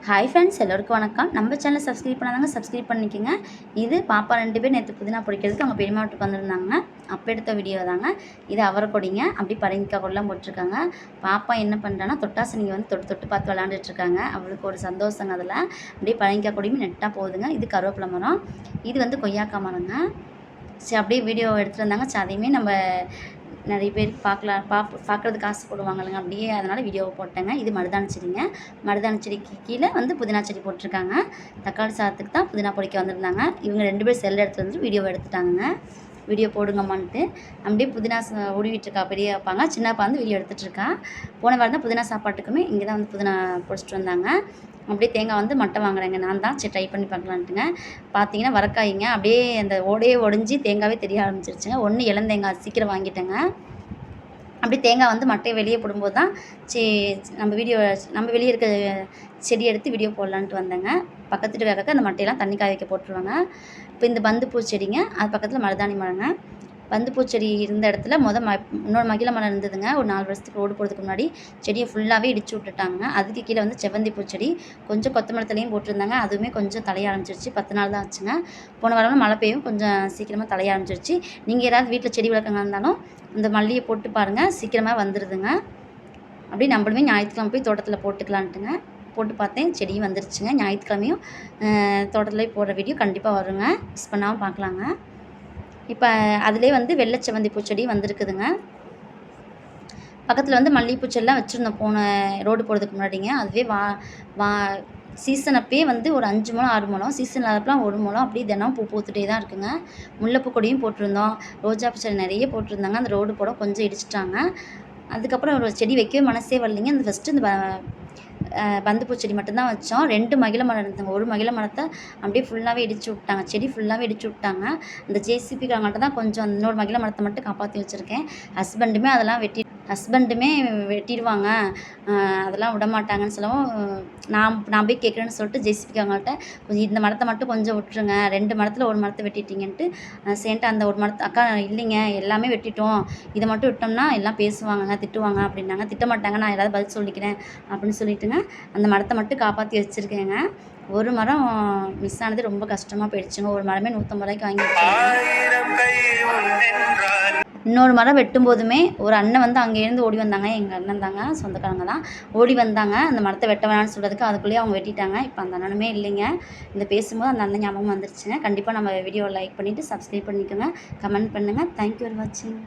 Hi friends, எல்லோருக்கும் வணக்கம். நம்ம சேனலை சப்ஸ்கிரைப் பண்ணாதாங்க சப்ஸ்கிரைப் பண்ணிக்கோங்க. இது பாப்பா 2 பேர் நேற்று புதினா பொரிக்கிறதுக்கு அவங்க பெரியம்மா வீட்டுக்கு வந்திருந்தாங்க. அப்போ எடுத்த வீடியோ தாங்க. இது அவரைக்கொடிங்க, அப்படி பரங்கிக்காய் கொடிலாம் போட்டிருக்காங்க. பாப்பா என்ன பண்ணுறான்னா தொட்டாசனிங்க வந்து தொட்டு தொட்டு பார்த்து விளாண்டுட்ருக்காங்க. அவளுக்கு ஒரு சந்தோஷங்க. அதில் அப்படியே பரங்கிக்காய் கொடியும் நெட்டாக போகுதுங்க. இது கருவேப்பிலை மரம், இது வந்து கொய்யாக்காய் மரங்க. சரி, அப்படியே வீடியோ எடுத்துகிட்டு வந்தாங்க. சரி, அதையுமே நம்ம நிறைய பேர் பார்க்குறதுக்கு காசு போடுவாங்கல்லங்க, அப்படியே அதனால் வீடியோவை போட்டேங்க. இது மருதாணி செடிங்க. மருதாணி செடிக்கு கீழே வந்து புதினா செடி போட்டிருக்காங்க. தக்காளி சாதத்துக்கு தான் புதினா பொறிக்க வந்திருந்தாங்க. இவங்க 2 பேர் செல் எடுத்துகிட்டு வந்துட்டு வீடியோவை எடுத்துட்டாங்க. வீடியோ போடுங்கம்மான்ட்டு அப்படியே புதினா உருவிட்டுருக்கா பெரிய வைப்பாங்க. சின்னப்பா வந்து வீடியோ எடுத்துகிட்ருக்கா. போன வாரம் தான் புதினா சாப்பாட்டுக்குமே இங்கே தான் வந்து புதினா பொறிச்சிட்டு வந்தாங்க. அப்படியே தேங்காய் வந்து மட்டை வாங்குறேங்க. நான் தான் சரி ட்ரை பண்ணி பார்க்கலான்ட்டுங்க. பார்த்தீங்கன்னா வரக்காய்ங்க, அப்படியே அந்த ஓடையே ஒடிஞ்சி தேங்காவே தெரிய ஆரம்பிச்சிருச்சுங்க. ஒன்று இளந்தேங்காய் சீக்கிரம் வாங்கிட்டேங்க. அப்படி தேங்காய் வந்து மட்டையை வெளியே போடும்போது தான் நம்ம வெளியே இருக்க செடி எடுத்து வீடியோ போடலான்ட்டு வந்தேங்க. பக்கத்து வீட்டுக்காரருக்கு அந்த மட்டையெல்லாம் தண்ணி காய வைக்க போட்டுருவாங்க. இப்போ இந்த பந்துப்பூ செடிங்க, அது பக்கத்தில் மருதாணி மரங்க. பந்துப்பூ செடி இருந்த இடத்துல இன்னொரு மகிழ மரம் இருந்ததுங்க. ஒரு 4 வருஷத்துக்கு ரோடு போகிறதுக்கு முன்னாடி செடியை ஃபுல்லாகவே இடிச்சு விட்டுட்டாங்க. அதுக்கு கீழே வந்து செவ்வந்தி பூச்செடி, கொஞ்சம் கொத்தமல்லி தலையும் போட்டிருந்தாங்க. அதுவுமே கொஞ்சம் தலைய ஆரம்பிச்சிருச்சு. 10 நாள் தான் ஆச்சுங்க. போன வாரம் மழை பெய்யும் கொஞ்சம் சீக்கிரமாக தலைய ஆரம்பிச்சிருச்சு. நீங்கள் யாராவது வீட்டில் செடி வளர்க்கங்க இருந்தாலும் இந்த மல்லியை போட்டு பாருங்கள், சீக்கிரமாக வந்துடுதுங்க. அப்படி நம்மளுமே ஞாயிற்றுக்கிழமை போய் தோட்டத்தில் போட்டுக்கலான்ட்டுங்க. போட்டு பார்த்தேன், செடியும் வந்துருச்சுங்க. ஞாயிற்றுக்கிழமையும் தோட்டத்தில் போடுற வீடியோ கண்டிப்பாக வருங்க. மிஸ் பண்ணாமல் பார்க்கலாங்க. இப்போ அதிலே வந்து வெள்ளை செவ்வந்தி பூச்செடி வந்திருக்குதுங்க. பக்கத்தில் வந்து மல்லிகைப்பூச்செல்லாம் வச்சுருந்தோம் போன ரோடு போகிறதுக்கு முன்னாடிங்க. அதுவே சீசன் அப்பயே வந்து ஒரு 5 முழம் 6 முழம், சீசன் இல்லாதப்பெல்லாம் 1 முழம், அப்படியே தினம் பூ பூத்துட்டே தான் இருக்குங்க. முல்லைப்பூ கொடியும் போட்டிருந்தோம், ரோஜா பூ செடி நிறைய போட்டிருந்தாங்க. அந்த ரோடு போட கொஞ்சம் இடிச்சிட்டாங்க. அதுக்கப்புறம் ஒரு செடி வைக்கவே மனசே வரலைங்க. அந்த ஃபஸ்ட்டு இந்த பந்துப்பூ செடி மட்டும்தான் வச்சோம். 2 மகிழ மரம் இருந்ததுங்க. ஒரு மகிழ மரத்தை அப்படியே ஃபுல்லாகவே இடிச்சு விட்டாங்க. செடி ஃபுல்லாகவே இடிச்சு விட்டாங்க. அந்த ஜேசிபிக்காரங்கள்ட்ட தான் கொஞ்சம் இன்னொரு மகிழ மரத்தை மட்டும் காப்பாற்றி வச்சுருக்கேன். ஹஸ்பண்டுமே வெட்டிடுவாங்க, அதெல்லாம் விடமாட்டாங்கன்னு சொல்லவும் நான் போய் கேட்குறேன்னு சொல்லிட்டு ஜேசிபிக்காரங்கள்ட்ட கொஞ்சம் இந்த மரத்தை மட்டும் கொஞ்சம் விட்டுருங்க, 2 மரத்தில் 1 மரத்தை வெட்டிட்டீங்கன்ட்டு சேர்ந்துட்டு அந்த ஒரு மரத்தை அக்கா இல்லைங்க எல்லாமே வெட்டிட்டோம், இதை மட்டும் விட்டோம்னா எல்லாம் பேசுவாங்கங்க திட்டுவாங்க அப்படின்னாங்க. திட்டமாட்டாங்க, நான் ஏதாவது பதில் சொல்லிக்கிறேன் அப்படின்னு சொல்லிட்டுங்க அந்த மரத்தை மட்டும் காப்பாற்றி வச்சுருக்கேங்க. ஒரு மரம் மிஸ் ஆனது ரொம்ப கஷ்டமாக போயிடுச்சுங்க. ஒரு மரமே 150 ரூபாய்க்கு வாங்கி இன்னொரு மரம் வெட்டும்போதுமே ஒரு அண்ணன் வந்து அங்கேருந்து ஓடி வந்தாங்க. எங்கள் அண்ணன் தாங்க, சொந்தக்காரங்க தான் ஓடி வந்தாங்க. அந்த மரத்தை வெட்ட வேணாம்னு சொல்கிறதுக்கு அதுக்குள்ளேயே அவங்க வெட்டிட்டாங்க. இப்போ அந்த அண்ணனுமே இல்லைங்க. இந்த பேசும்போது அந்த அண்ணன் ஞாபகம் வந்துருச்சுங்க. கண்டிப்பாக நம்ம வீடியோவை லைக் பண்ணிவிட்டு சப்ஸ்கிரைப் பண்ணிக்கோங்க, கமெண்ட் பண்ணுங்கள். தேங்க்யூ ஃபார் வாட்சிங்.